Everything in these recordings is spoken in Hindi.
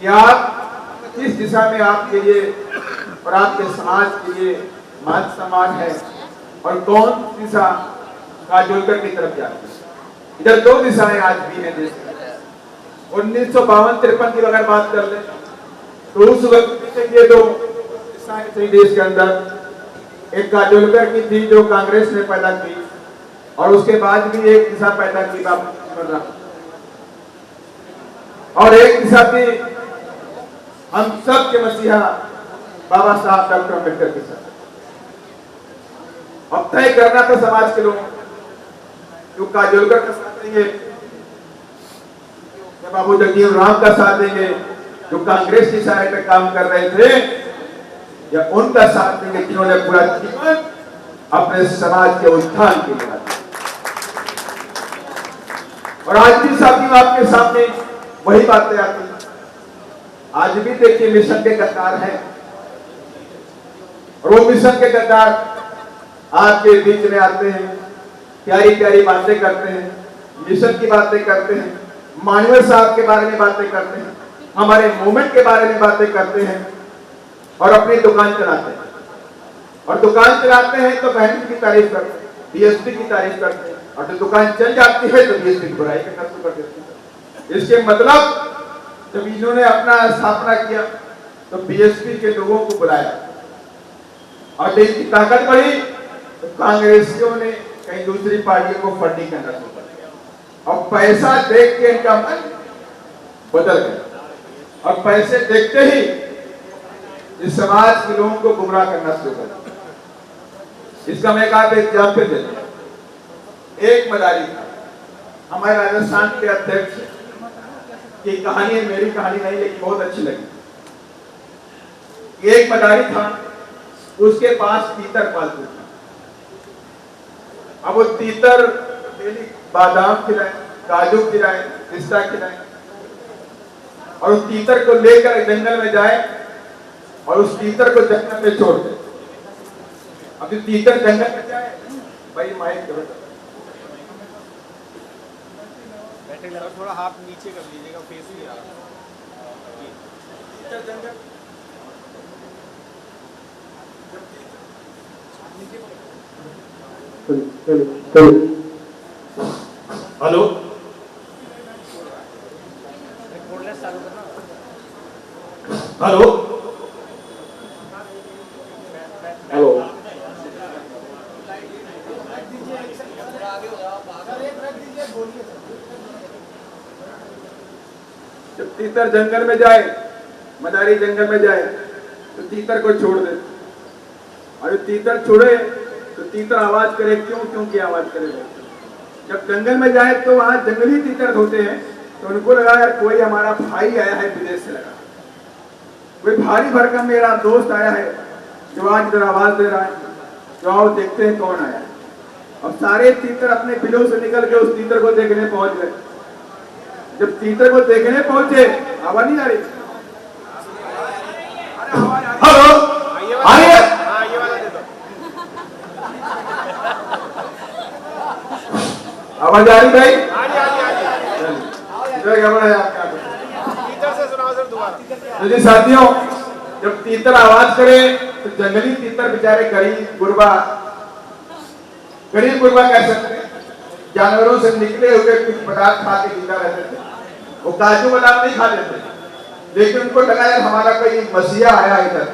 कि आप किस दिशा में आपके लिए और आपके समाज के लिए मान सम्मान है और कौन दिशा काजोलकर की तरफ जाती है। इधर दो दिशाएं आज भी हैं देश में। 1952-53 की अगर बात कर ले तो उस वक्त से ये दो दिशाएं थी देश के अंदर। एक काजोलकर की थी जो कांग्रेस ने पैदा की और उसके बाद भी एक दिशा पैदा की बाबू, और एक दिशा थी हम सब के मसीहा बाबा साहब डॉक्टर अम्बेडकर के साथ। अब तय करना था समाज के लोगों जो काजोलकर का साथ देंगे या बाबू जगजीवन राम का साथ देंगे जो कांग्रेस की सहायता पे काम कर रहे थे, या उनका साथ देंगे जिन्होंने पूरा जीवन अपने समाज के उत्थान के लिए। और आज भी साथियों आपके सामने वही बातें आती हैं। आज भी देखिए मिशन के गद्दार हैं और वो मिशन के गद्दार आपके बीच में आते हैं, प्यारी प्यारी बातें करते हैं, मिशन की बातें करते हैं, मानवर साहब के बारे में बातें करते हैं, हमारे मूवमेंट के बारे में बातें करते हैं और अपनी दुकान चलाते हैं। और दुकान चलाते हैं तो बहन की तारीफ करते हैं, बीएसपी की तारीफ करते हैं, और जब दुकान चल जाती है तो बीएसपी की बुराई करना शुरू कर देते हैं। इसके मतलब जब इन्होंने अपना स्थापना किया तो बीएसपी के लोगों को बुलाया और देश की ताकत बढ़ी तो कांग्रेसियों ने कहीं दूसरी पार्टियों को फंडिंग करना शुरू कर दिया और पैसा देख के इनका मन बदल गया और पैसे देखते ही इस समाज के लोगों को गुमराह करना शुरू कर दिया। इसका मैं एक एग्जाम्पल देता हूं। एक मदारी था, हमारे राजस्थान के अध्यक्ष की कहानी है, मेरी कहानी नहीं लेकिन बहुत अच्छी लगी। एक मदारी था, उसके पास तीतर पालतू था। अब वो तीतर डेली बादाम खिलाए, काजू खिलाए, पिस्ता खिलाए और उस तीतर को लेकर जंगल में जाए और उस तीतर को जंगल में छोड़ दे। अब जो तीतर जंगल में जाए, भाई माइक थोड़ा हाथ नीचे कर लीजिएगा, फेस नहीं आ रहा। हेलो, हेलो, हेलो, जब तीतर जंगल में जाए, मदारी जंगल में जाए तो तीतर को छोड़ दे और तीतर छोड़े तो तीतर आवाज करे, क्यों क्यों की आवाज करे। जब जंगल में जाए तो वहां जंगली तीतर होते हैं तो उनको लगा यार कोई हमारा भाई आया है विदेश से, लगा कोई भारी भरकम मेरा दोस्त आया है जो आज इधर आवाज दे रहा है, जो आओ देखते हैं कौन आया है। और सारे तीतर अपने बिलों से निकल के उस तीतर को देखने पहुंच गए। जब तीतर को देखने पहुंचे, आवाज नहीं आ रही, हेलो, आइए, आवाज आ रही भाई? तो जी साथियों, जब तीतर आवाज करे तो जंगली तीतर बेचारे गरीब गुरबा कह सकते हैं, जानवरों से निकले हुए कुछ पदार्थ खा के जिंदा रहते थे। वो काजू बादाम नहीं खा लेते, लेकिन उनको लगा यार हमारा कोई मसीहा आया इधर,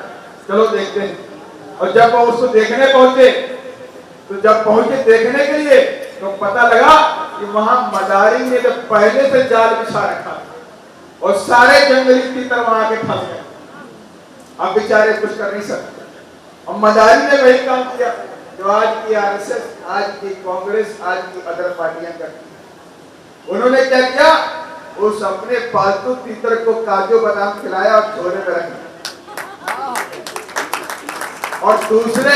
चलो देखते हैं। और जब वो उसको देखने पहुंचे तो जब पहुंचे देखने के लिए तो पता लगा कि वहां मदारी ने जब पहले से जाल बिछा रखा और सारे जंगली तीतर वहां के फंस गए। अब बेचारे कुछ कर नहीं सकते। और मदारी ने वही काम किया जो आज की आरएसएस, आज की कांग्रेस, आज की अदर पार्टियां करती हैं। उन्होंने क्या किया, उस अपने पालतू तीतर को काजू बादाम खिलाया और झोले में रख दिया और दूसरे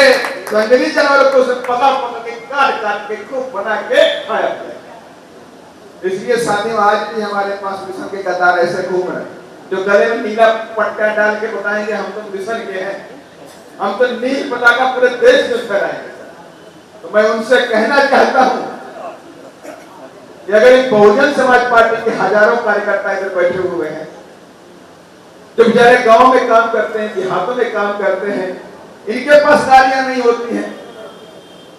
जंगली जानवरों को पकड़ के काट के खूब बना के खाया। इसलिए साथियों, आज भी हमारे पास मिशन के गद्दार ऐसे घूम रहे जो गले में नीला पट्टा डाल के बताएंगे हम तो मिशन के हैं, हम तो नील पताका पूरे देश में फहराएंगे। तो मैं उनसे कहना चाहता हूं कि अगर एक बहुजन समाज पार्टी के हजारों कार्यकर्ता इधर बैठे हुए हैं जो बेचारे गांव में काम करते हैं, देहातों में काम करते हैं, इनके पास गाड़ियां नहीं होती हैं,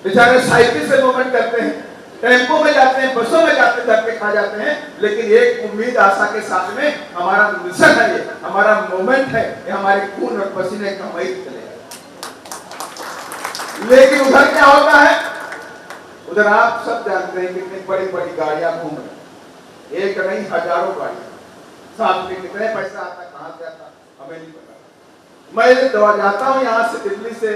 बेचारे साइकिल से मूवमेंट करते हैं, टेम्पो में जाते हैं, बसों में जाते धक्के खा जाते हैं, लेकिन एक उम्मीद आशा के साथ में हमारा मिशन है, ये हमारा मूवमेंट है, ये हमारे खून और पसीने कमाई चलेगा। लेकिन उधर क्या होता है? उधर आप सब जानते हैं कितनी बड़ी बड़ी गाड़ियां घूम रही, एक नहीं हजारों गाड़ियां, साथ में कितने पैसा आता, कहां से आता हमें नहीं पता। मैं दवा जाता हूँ यहाँ से, दिल्ली से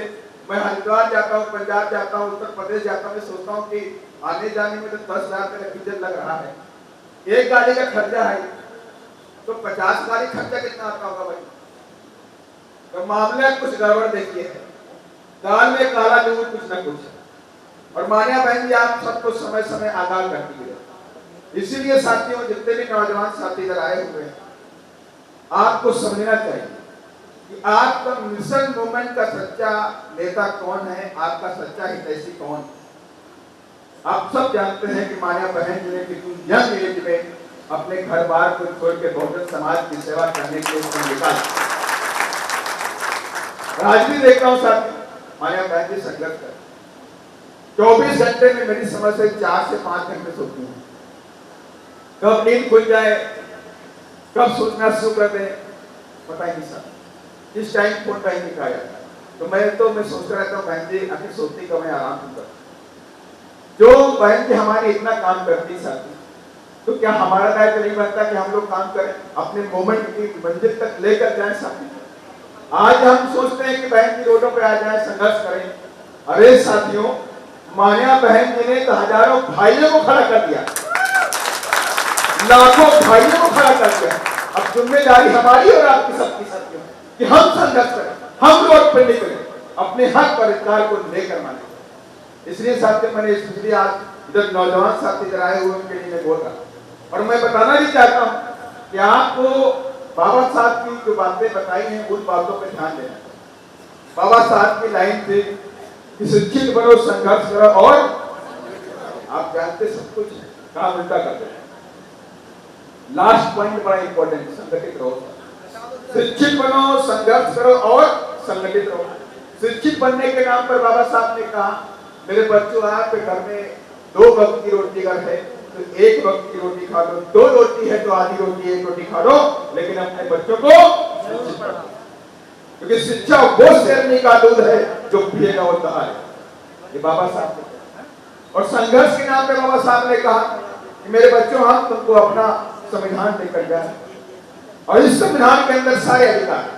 मैं हरिद्वार जाता हूँ, पंजाब जाता हूँ, उत्तर प्रदेश जाता हूँ, मैं सोचता हूँ कि आने जाने में तो 10,000 का डीजल लग रहा है, एक गाड़ी का खर्चा है, तो 50 गाड़ी खर्चा कितना आता होगा भाई? तो मामला कुछ गड़बड़ देखिए है, दाल में काला जरूर कुछ न कुछ। और मान्या बहन जी, आप सबको समय समय आगाह करती है, इसीलिए साथियों, जितने भी नौजवान साथी इधर आए हुए हैं, आपको समझना चाहिए कि आपका मिशन मूवमेंट का सच्चा नेता कौन है, आपका सच्चा हितैषी कौन है। आप सब जानते हैं कि मान्या बहन जी ने कितनी यंग एज में अपने घर बार को छोड़ के बहुजन समाज की सेवा करने के लिए निकाला। आज भी देख रहा हूं साथी, मान्या बहन जी संघर्ष कर 24 घंटे में मेरी समझ से 4 से 5 घंटे सोती हूँ। कब नींद खुल जाए, कब सोचना शुरू कर दें, पता ही नहीं सर। इस टाइम फोन का ही निकाला जाता है, तो मैं सोचता रहता हूँ बहन जी आखिर सोती कब मैं आराम करता। जो बहन जी हमारी इतना काम करती साथी, तो क्या हमारा दायित्व नहीं बनता कि हम लोग काम करें, अपने मोमेंट की मंजिल तक लेकर जाएं साथी। आज हम सोचते हैं कि बहन जी रोडों पे आ जाए, संघर्ष करें। अरे साथियों, मान्या बहन जी ने तो हजारों भाइयों को खड़ा कर दिया, लाखों भाइयों को खड़ा कर दिया। अब जिम्मेदारी हमारी और आपकी सबकी साथियों कि हम संघर्ष करें, हम रोड पे निकले, अपने हक और अधिकार को लेकर माने। इसलिए साथियों, मैंने इसलिए आज इधर नौजवान साथी इधर आए हुए उनके लिए बोल रहा, और मैं बताना भी चाहता हूं कि आपको बाबा साहब की जो बातें बताई हैं उन बातों पर ध्यान देना। बाबा साहब की लाइन थी कि शिक्षित बनो, संघर्ष करो, और आप जानते सब कुछ काम उल्टा करते हैं। लास्ट पॉइंट बड़ा इंपॉर्टेंट, संगठित रहो। शिक्षित बनो, संघर्ष करो और संगठित रहो। शिक्षित बनने के नाम पर बाबा साहब ने कहा, मेरे बच्चों, आपके घर में 2 वक्त की रोटी अगर है तो 1 वक्त की रोटी खा लो, 2 रोटी है तो आधी रोटी 1 रोटी खा लो, लेकिन अपने बच्चों को शिक्षित बनाओ, क्योंकि शिक्षा वो शेरनी का दूध है जो पिएगा वो दहा है। ये बाबा साहब ने। और संघर्ष के नाम पे बाबा साहब ने कहा कि मेरे बच्चों, हम तुमको अपना संविधान लेकर जाए, और इस संविधान के अंदर सारे अधिकार,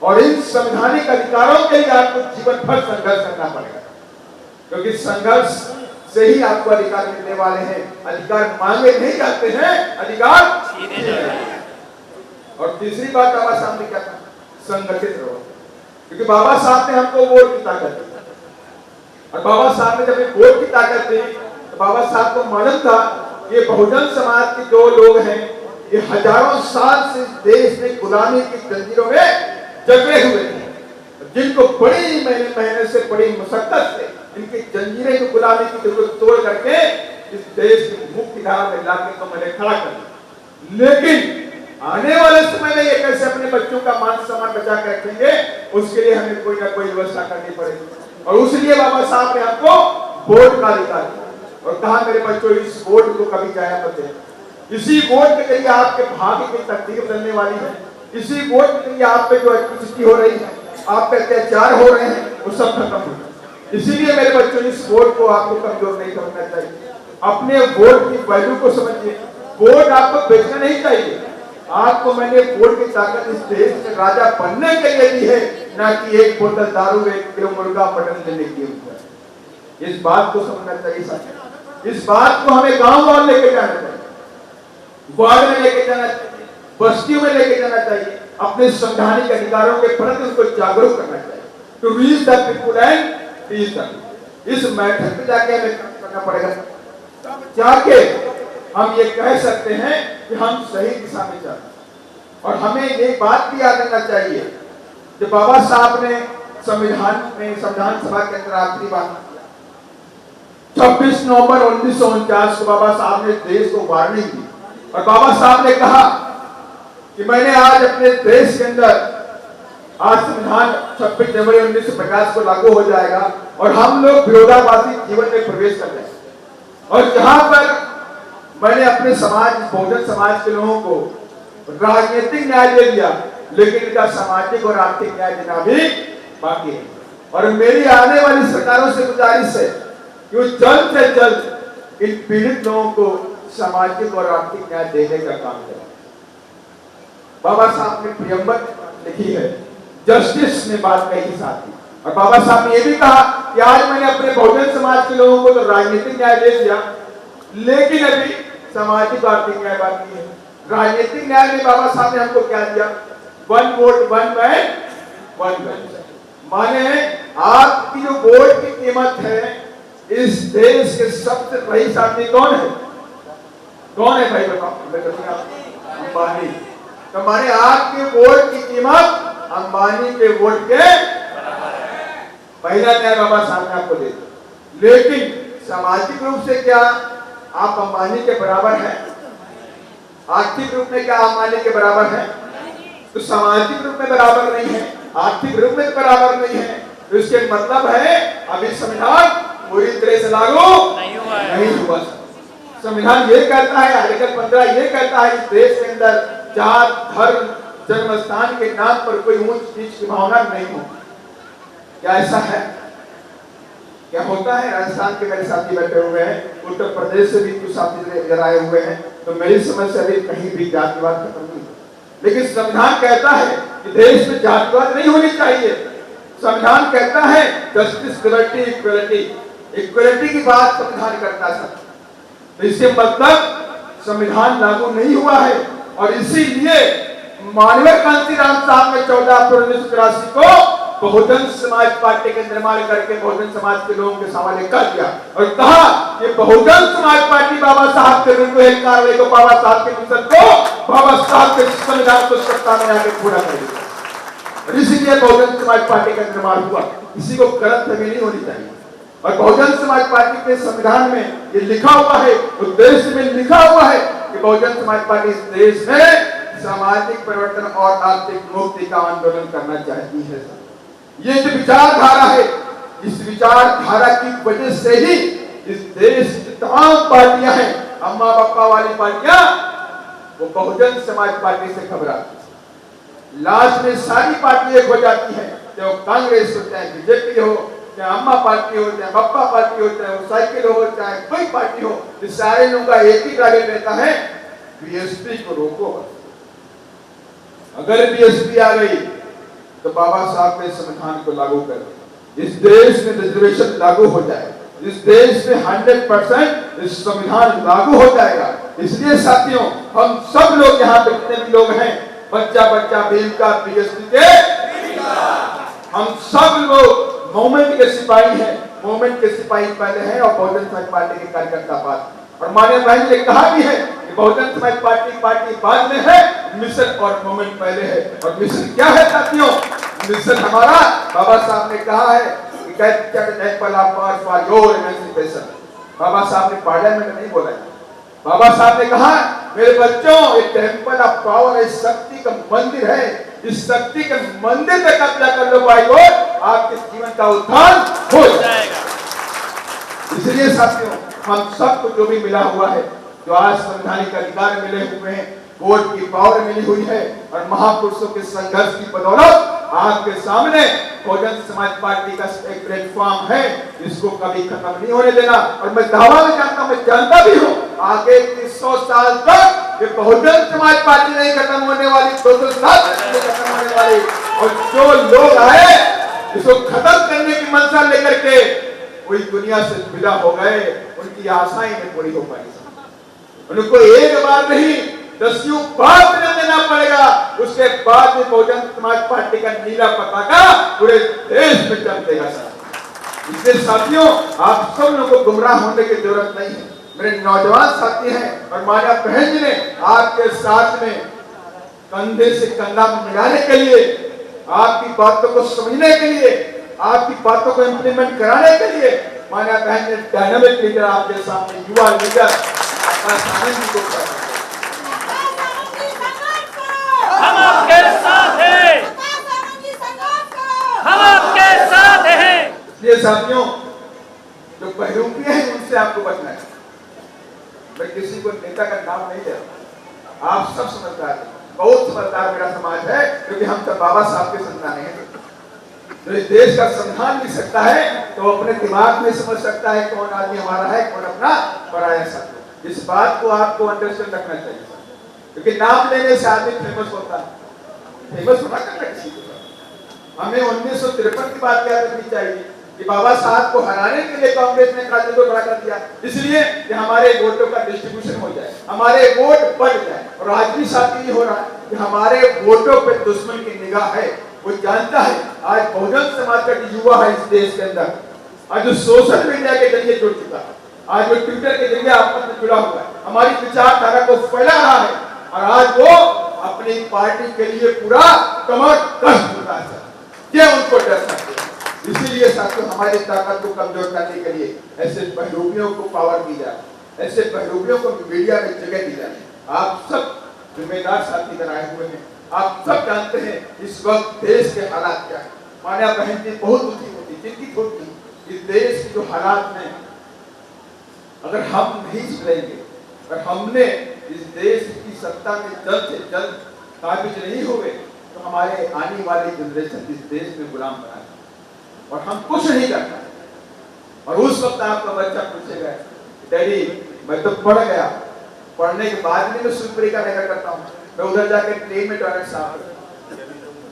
और इन संवैधानिक अधिकारों के लिए आपको जीवन भर संघर्ष करना पड़ेगा, क्योंकि संघर्ष से ही आपको अधिकार मिलने वाले हैं। अधिकार मांगे नहीं जाते हैं, अधिकार छीने जाते हैं। और तीसरी बात बाबा साहब ने क्या कहा, संगठित रहो, क्योंकि बाबा साहब ने हमको वोट की ताकत दी, और बाबा साहब ने जब वोट की ताकत दी तो बाबा साहब को मालूम था ये बहुजन समाज के जो लोग हैं, ये हजारों साल से देश में गुलामी की जंजीरों में जकड़े हुए हैं, जिनको बड़ी महीने से, बड़ी मुशक्कत से इनकी जंजीरें को, गुलामी की को तोड़ करके इस देश की मुख्य धारा में लाके तो मैंने खड़ा कर दिया। लेकिन आने वाले समय में ये कैसे अपने बच्चों का मान सम्मान बचा कर रखेंगे, उसके लिए हमें कोई ना कोई व्यवस्था करनी पड़ेगी। और उसलिए बाबा साहब ने आपको वोट का अधिकार दिया और कहा, मेरे बच्चों, इस वोट को कभी जाया मत देना। इसी वोट के जरिए आपके भाग्य की तकदीर बदलने वाली है। इसी वोट के जरिए आप पे जो अत्याचार हो रही है, आप पे अत्याचार हो रहे हैं, वो सब खत्म हो। इसीलिए मेरे बच्चों, इस वोट को आपको कमजोर नहीं समझना चाहिए। अपने वोट की वैल्यू को समझिए। वोट आपको बेचना नहीं चाहिए। आपको मैंने वोट की ताकत इस देश में राजा बनने के लिए दी है, ना कि 1 बोतल दारू, 1 किलो मुर्गा मटन देने के लिए। इस बात को समझना चाहिए साथियों। इस बात को हमें गांव लेके जाना चाहिए, वार्ड में लेके जाना चाहिए, बस्तियों में लेके जाना चाहिए। अपने संवैधानिक अधिकारों के प्रति उनको जागरूक करना चाहिए। To reach the people and reach the people. इस मैटर पे जाके हमें करना पड़ेगा, जाके हम ये कह सकते हैं कि हम सही दिशा में चल रहे। और हमें ये बात भी याद रखना चाहिए कि बाबा साहब ने संविधान सभा के अंदर आखिरी बात 26 नवंबर 1949 को बाबा साहब ने देश को वार्निंग दी, और बाबा साहब ने कहा कि मैंने आज अपने देश के अंदर आज संविधान 26 जनवरी 1950 को लागू हो जाएगा और हम लोग विरोधाभासी जीवन में प्रवेश कर जाएंगे। और जहां पर मैंने अपने समाज बहुजन समाज के लोगों को राजनीतिक न्याय दे दिया, लेकिन इनका सामाजिक और आर्थिक न्याय देना भी बाकी है। और मेरी आने वाली सरकारों से गुजारिश है कि वो जल्द से जल्द इन पीड़ित लोगों को सामाजिक और आर्थिक न्याय देने का काम करें। बाबा साहब ने प्रियम्बल लिखी है, जस्टिस ने बात कही साथी, और बाबा साहब ने यह भी कहा कि आज मैंने अपने बहुजन समाज के लोगों को तो राजनीतिक न्याय दे दिया, लेकिन अभी सामाजिक आर्थिक न्याय बाकी है। राजनीतिक न्याय में बाबा साहब ने हमको क्या दिया? 1 वोट 1 मैन 1 पेंशन। माने आपकी जो वोट की कीमत है, इस देश के सबसे रईस आदमी कौन है? कौन है भाई बताओ? अंबानी। तो माने आपके वोट की कीमत अंबानी के वोट के पहला न्याय बाबा साहब ने आपको दे दिया। लेकिन सामाजिक रूप से क्या आप अंबानी के बराबर हैं? आर्थिक रूप में क्या अंबानी के बराबर हैं? तो सामाजिक रूप में बराबर नहीं है, आर्थिक रूप में बराबर नहीं है। तो इसके मतलब है अभी संविधान पूरी तरह से लागू नहीं हुआ। संविधान ये कहता है, आर्टिकल 15 ये कहता है, इस देश के अंदर जात धर्म जन्म स्थान के नाम पर कोई ऊंच नीच की भावना नहीं हो। क्या ऐसा है? क्या होता है? राजस्थान के मेरे साथी बैठे हुए हैं, उत्तर प्रदेश से भी कुछ साथी इधर आए हुए हैं, तो मेरी समझ से अभी कहीं भी जातिवाद खत्म नहीं। लेकिन संविधान कहता है कि देश में जातिवाद नहीं होनी चाहिए। संविधान कहता है जस्टिस, लिबर्टी, इक्वलिटी। इक्वलिटी की बात संविधान करता है। तो इससे मतलब संविधान लागू नहीं हुआ है, और इसीलिए माननीय कांशीराम साहब ने 14 अप्रैल 1983 को बहुजन समाज पार्टी के निर्माण करके बहुजन समाज के लोगों के हवाले कर दिया और कहा कि बहुजन समाज पार्टी बाबा साहब के विरुद्ध कार्रवाई को, बाबा साहब के मिशन को, बाबा साहब के संविधान को सत्ता में आके पूरा करेगा। और इसीलिए बहुजन समाज पार्टी का निर्माण हुआ। किसी को गलतफहमी नहीं होनी चाहिए। और बहुजन समाज पार्टी के संविधान में ये लिखा हुआ है, उद्देश्य में लिखा हुआ है कि बहुजन समाज पार्टी इस देश में सामाजिक परिवर्तन और आर्थिक मुक्ति का आंदोलन करना चाहती है। ये जो विचारधारा है, इस विचारधारा की वजह से ही इस देश की तमाम पार्टियां हैं, अम्मा पापा वाली पार्टियां, वो बहुजन समाज पार्टी से घबराती। लास्ट में सारी पार्टी एक हो जाती है, चाहे कांग्रेस हो, चाहे बीजेपी हो, चाहे अम्मा पार्टी हो, चाहे पप्पा पार्टी हो, चाहे वो साइकिल हो, चाहे कोई पार्टी हो, इस सारे लोगों का एक ही टारगेट रहता है, बीएसपी को रोको। अगर बीएसपी आ गई तो बाबा साहब के संविधान को लागू कर, इस देश में रिजर्वेशन लागू हो जाए, इस देश में 100% इस संविधान लागू हो जाएगा। इसलिए साथियों, हम सब लोग यहाँ पे जितने भी लोग हैं, बच्चा बच्चा भीम का, बीएसपी के, हम सब लोग मूवमेंट के सिपाही हैं। मूवमेंट के सिपाही पहले हैं और बहुजन समाज पार्टी के कार्यकर्ता बाद। और माननीय बहन ने कहा भी है कि बहुजन समाज पार्टी बाद में है, मिशन और मूवमेंट पहले है। और मिशन क्या है साथियों? मिशन हमारा, बाबा साहब ने कहा है कि बाबा साहब ने पार्लियामेंट में नहीं बोला है। बाबा साहब ने कहा मेरे बच्चों, एक टेम्पल ऑफ पावर, इस शक्ति का मंदिर है, इस शक्ति के मंदिर पे कब्जा कर लो भाई, आपके जीवन का उद्धार हो जाएगा। इसलिए साथियों, हम सबको जो भी मिला हुआ है, जो आज संवैधानिक अधिकार मिले हुए हैं, वोट की पावर मिली हुई है, और महापुरुषों के संघर्ष की बदौलत आपके सामने बहुजन समाज पार्टी का एक प्लेटफॉर्म है, इसको कभी खत्म नहीं होने देना। और मैं दावा में जानता हूं, मैं जानता भी हूं, आगे 300 साल तक ये बहुजन समाज पार्टी नहीं खत्म होने वाली, 200 साल तक नहीं खत्म होने वाली। और जो लोग आए इसको खत्म करने की मंशा लेकर के कोई दुनिया से विदा हो गए, उनकी आशाएं नहीं पूरी हो पाई। उनको एक बार नहीं, 10 बार देना पड़ेगा। उसके बाद में बहुजन समाज पार्टी का नीला पताका पूरे देश में चमकेगा। इसलिए साथियों, आप सब लोगों को गुमराह होने की जरूरत नहीं है। मेरे नौजवान साथी हैं और माया बहन जी ने आपके साथ में कंधे से कंधा मिलाने के लिए, आपकी बातों को समझने के लिए, आपकी बातों को इंप्लीमेंट कराने के लिए माया बहन ने डायनामिक लीडर आपके सामने, युवा लीडर आनंद जी को हम आपके साथ हैं। इसलिए साथियों, जो बहरूपी हैं उनसे आपको बचना है। मैं किसी को नेता का नाम नहीं दे रहा, आप सब समझदार हैं, बहुत समझदार मेरा समाज है, क्योंकि हम सब बाबा साहब के संतान हैं। तो इस देश का संविधान लिख सकता है तो अपने दिमाग में समझ सकता है कौन आदमी हमारा है, कौन अपना पराया साथी। इस बात को आपको अंडरस्टैंड रखना चाहिए, क्योंकि नाम लेने से आदमी फेमस होता है, फेमस होना करना किसी को। हमें 1953 की बात याद रखनी चाहिए कि बाबा साहब को हराने के लिए कांग्रेस ने कानून को खड़ा कर दिया, इसलिए कि हमारे वोटों का डिस्ट्रीब्यूशन हो जाए, हमारे वोट बढ़ जाए। और आज भी साथ ये हो रहा है कि हमारे वोटों पे दुश्मन की निगाह है। वो जानता है आज बहुजन समाज का युवा है इस देश के अंदर, आज जो सोशल मीडिया के जरिए जुड़ चुका है, आज वो ट्विटर के जरिए आपस में जुड़ा हुआ है, हमारी विचारधारा को फैला रहा है, और आज वो अपनी पार्टी के लिए पूरा कमर कस चुका है। ये उनको डर सकते हैं। इसीलिए साथियों, हमारी ताकत को कमजोर करने के लिए ऐसे बहरूपियों को पावर दी जाए, ऐसे बहरूपियों को मीडिया में जगह दी जाए। आप सब जिम्मेदार साथी बनाए हुए हैं, आप सब जानते हैं इस वक्त देश के हालात क्या है। मान्या बहन जी बहुत दुखी होती, चिंतित होती। इस देश के जो हालात हैं, अगर हम नहीं सुधरेंगे, अगर हमने इस देश की सत्ता में जल्द से जल्द काबिज नहीं हुए, तो हमारे आने वाली जनरेशन इस देश में गुलाम बना और हम कुछ नहीं कर पाए। और उस वक्त आपका बच्चा पूछेगा, डैडी मैं तो पढ़ गया, पढ़ने के बाद भी मैं सुपरी का नगर करता हूँ, मैं उधर जाकर ट्रेन में टॉयलेट साफ करता हूँ,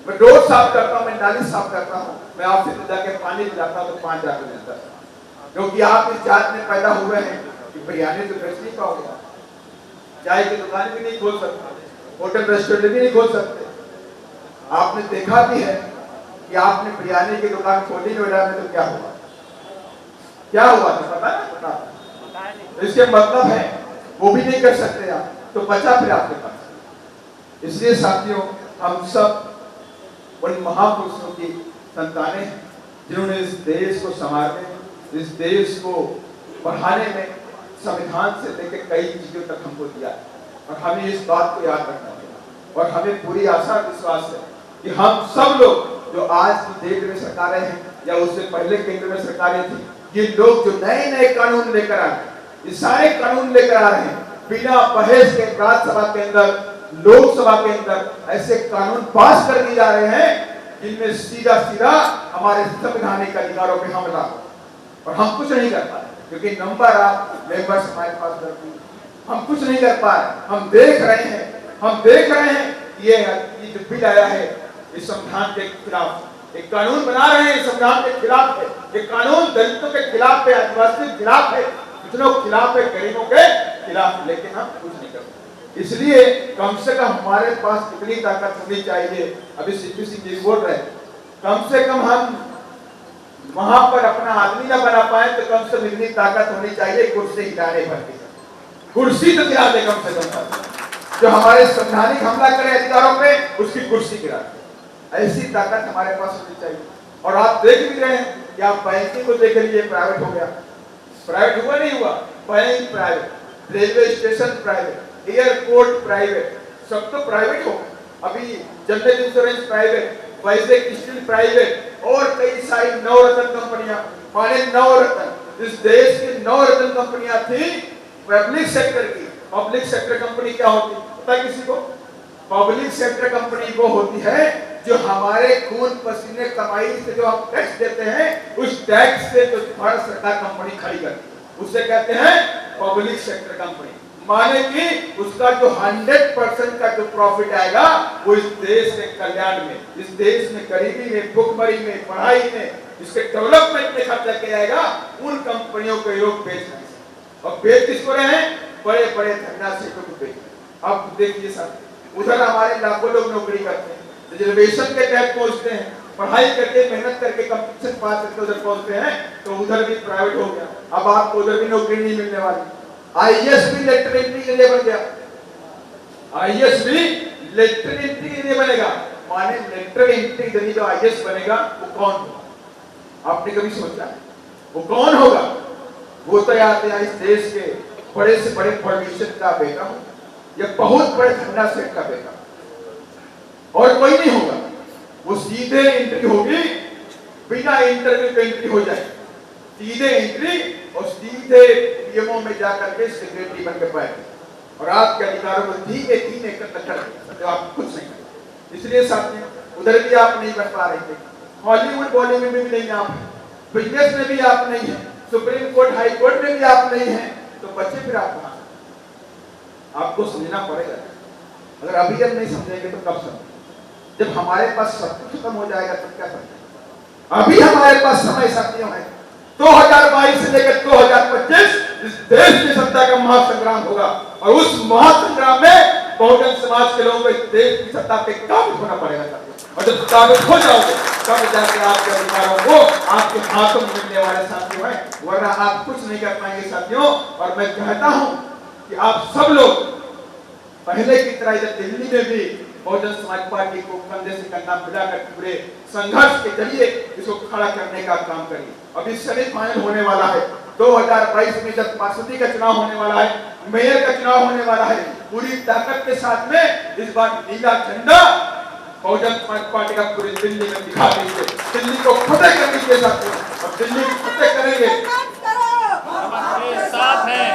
मैं रोड साफ करता हूँ, मैं नाली साफ करता हूँ, मैं ऑफिस में जाकर पानी पिलाता हूँ तो 5 हजार मिलता है। क्योंकि आप इस जात में पैदा हुए हैं कि बिरयानी तो बेच नहीं पाओगे, चाय की दुकान भी नहीं खोल सकते, होटल रेस्टोरेंट भी नहीं खोल सकते। आपने देखा भी है कि आपने बिरयानी की दुकान खोली नोएडा में तो क्या हुआ, क्या हुआ था पता है? पता। इसके मतलब है वो भी नहीं कर सकते आप, तो बचा फिर आपके पास। इसलिए साथियों, हम सब उन महापुरुषों की संतानें हैं जिन्होंने इस देश को संभालने, इस देश को बढ़ाने में संविधान से लेकर कई चीजों तक हमको दिया, और हमें इस बात को याद रखना चाहिए। और हमें पूरी आशा विश्वास है कि हम सब लोग जो आज की डेट में सरकारें हैं या उससे पहले केंद्र में सरकारें थी, ये लोग जो नए नए कानून लेकर आ रहे हैं, ये सारे कानून लेकर आ रहे हैं, बिना बहस के राज्यसभा के अंदर, लोकसभा के अंदर ऐसे कानून पास कर दिए जा रहे हैं जिनमें सीधा सीधा हमारे संवैधानिक अधिकारों पे हमला, और हम कुछ नहीं कर पाए क्योंकि नंबर ऑफ मेंबर्स हमारे पास नहीं, हम कुछ नहीं कर पाए। हम देख रहे हैं ये जो बिल आया है इस संविधान के खिलाफ, एक कानून बना रहे हैं संविधान के खिलाफ है, ये कानून दलितों के खिलाफ है, आदिवासियों के खिलाफ है, कितनों के खिलाफ है, गरीबों के खिलाफ, लेकिन हम कुछ नहीं करते। इसलिए कम से कम हमारे पास कितनी ताकत होनी चाहिए, अभी सीपी सिंह जी बोल रहे हैं, कम से कम हम वहां पर अपना आदमी ना बना पाए तो कम से कम इतनी ताकत होनी चाहिए कुर्सी हिलाने भर की, कुर्सी तो गिरा दे कम से कम, जो हमारे संवैधानिक हमला करे अधिकारों पे उसकी कुर्सी गिरा दे, ऐसी ताकत हमारे पास होनी चाहिए। और आप देख भी रहे हैं कि आप बैंकिंग को देख लीजिए, प्राइवेट हो गया, प्राइवेट हुआ नहीं हुआ, bank private, railway station private, airport private, सब तो प्राइवेट हो। अभी जनरल इंश्योरेंस प्राइवेट, वैसे स्टील प्राइवेट, और कई सारी नवरत्न कंपनियां, माने नवरत्न, इस देश की नवरत्न कंपनियां थी पब्लिक सेक्टर की। पब्लिक सेक्टर कंपनी क्या होती है पता है किसी को? पब्लिक सेक्टर कंपनी वो होती है जो हमारे खून पसीने कमाई से जो हम टैक्स देते हैं, उस टैक्स से जो भारत सरकार कंपनी खड़ी करती है उसे कहते हैं पब्लिक सेक्टर कंपनी। माने कि उसका जो 100% का जो प्रॉफिट आएगा वो इस देश के कल्याण में, इस देश में गरीबी में, भुखमरी में, पढ़ाई में, इसके डेवलपमेंट में खर्चा किया जाएगा, उन कंपनियों को योग बेचना। और बेच किसको रहे हैं? बड़े बड़े धन्यासेठों को बेच। अब देखिए सर, उधर हमारे लाखों लोग नौकरी करते हैं, रिजर्वेशन के तहत पहुंचते हैं, पढ़ाई करके मेहनत करके कंपटीशन पास करके उधर पहुंचते हैं, तो उधर भी प्राइवेट हो गया। अब आपको उधर भी नौकरी नहीं मिलने वाली। आईएएस भी लेटर एंट्री के लिए बन गया, आईएएस भी लेटर एंट्री के लिए बनेगा। माने लेटर एंट्री के लिए जो आईएएस बनेगा वो कौन होगा? आपने कभी सोचा वो कौन होगा? वो तो याद है इस देश के बड़े से बड़े पॉलिटिशियन का बेटा हो या बहुत बड़े धन्ना सेठ का बेटा, और कोई नहीं होगा। वो सीधे एंट्री होगी बिना इंटरव्यू के एंट्री हो जाए, सीधे एंट्री और सीधे पीएमओ में जाकर के सेक्रेटरी बन के बैठे और आपके अधिकारों को धीमे धीमे कर तो आप कुछ नहीं करें। इसलिए साथियों, उधर भी आप नहीं बन पा रहे थे, हॉलीवुड बॉलीवुड में भी नहीं आप हैं, बिजनेस में भी आप नहीं हैं, सुप्रीम कोर्ट हाई कोर्ट में भी आप नहीं हैं, तो बच्चे फिर आप कहां? आपको समझना पड़ेगा। अगर अभी हम नहीं समझेंगे तो कब समझेंगे? जब हमारे पास सब कुछ खत्म हो जाएगा तब क्या समझेंगे? अभी हमारे पास समय साथियों है, 2022 से लेकर 2025 इस देश की सत्ता का महासंग्राम होगा और उस महासंग्राम में बहुजन समाज के लोगों को इस देश की सत्ता पे काबिज होना पड़ेगा और जब काबिज हो जाओगे तब जाके आपके अधिकारों को आपके हाथों में मिलने वाले साथियों हैं, वरना आप कुछ नहीं कर पाएंगे साथियों। और मैं कहता हूं कि आप सब लोग पहले की तरह इधर दिल्ली में भी बहुजन समाज पार्टी को कंधे से कंधा मिलाकर पूरे संघर्ष के जरिए इसको खड़ा करने का काम करिए। अभी सेमीफाइनल होने वाला है, 2022 में जब पार्षदी का चुनाव होने वाला है, मेयर का चुनाव होने वाला है, पूरी ताकत के साथ में इस बार नीला झंडा बहुजन समाज पार्टी का पूरी दिल्ली में दिखा देंगे, दिल्ली को फतेह कर दीजिए साथियों, और दिल्ली को फतेह करेंगे। हम आपके साथ हैं,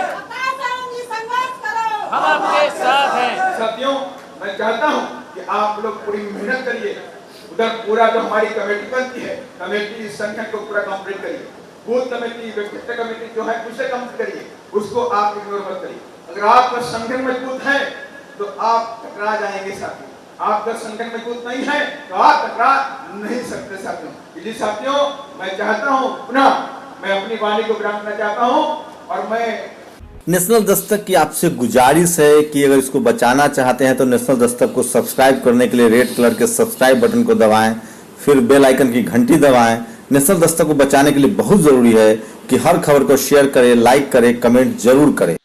हम आपके साथ हैं। साथियों, मैं चाहता हूं कि आप लोग पूरी मेहनत करिए, उधर पूरा जो हमारी कमेटी बनती है, कमेटी संगठन को पूरा कंप्लीट करिए, बूथ कमेटी, व्यक्तिगत कमेटी जो है उसे कंप्लीट करिए, उसको आप इग्नोर मत करिए। अगर आपका संगठन मजबूत है तो आप टकरा जाएंगे साथियों, आपका संगठन मजबूत नहीं है तो आप टकरा नहीं सकते साथियों। इसलिए साथियों, मैं चाहता हूं पुनः मैं अपनी वाणी को विराम करना चाहता हूं और मैं नेशनल दस्तक की आपसे गुजारिश है कि अगर इसको बचाना चाहते हैं तो नेशनल दस्तक को सब्सक्राइब करने के लिए रेड कलर के सब्सक्राइब बटन को दबाएं, फिर बेल आइकन की घंटी दबाएं। नेशनल दस्तक को बचाने के लिए बहुत जरूरी है कि हर खबर को शेयर करें, लाइक करें, कमेंट जरूर करें।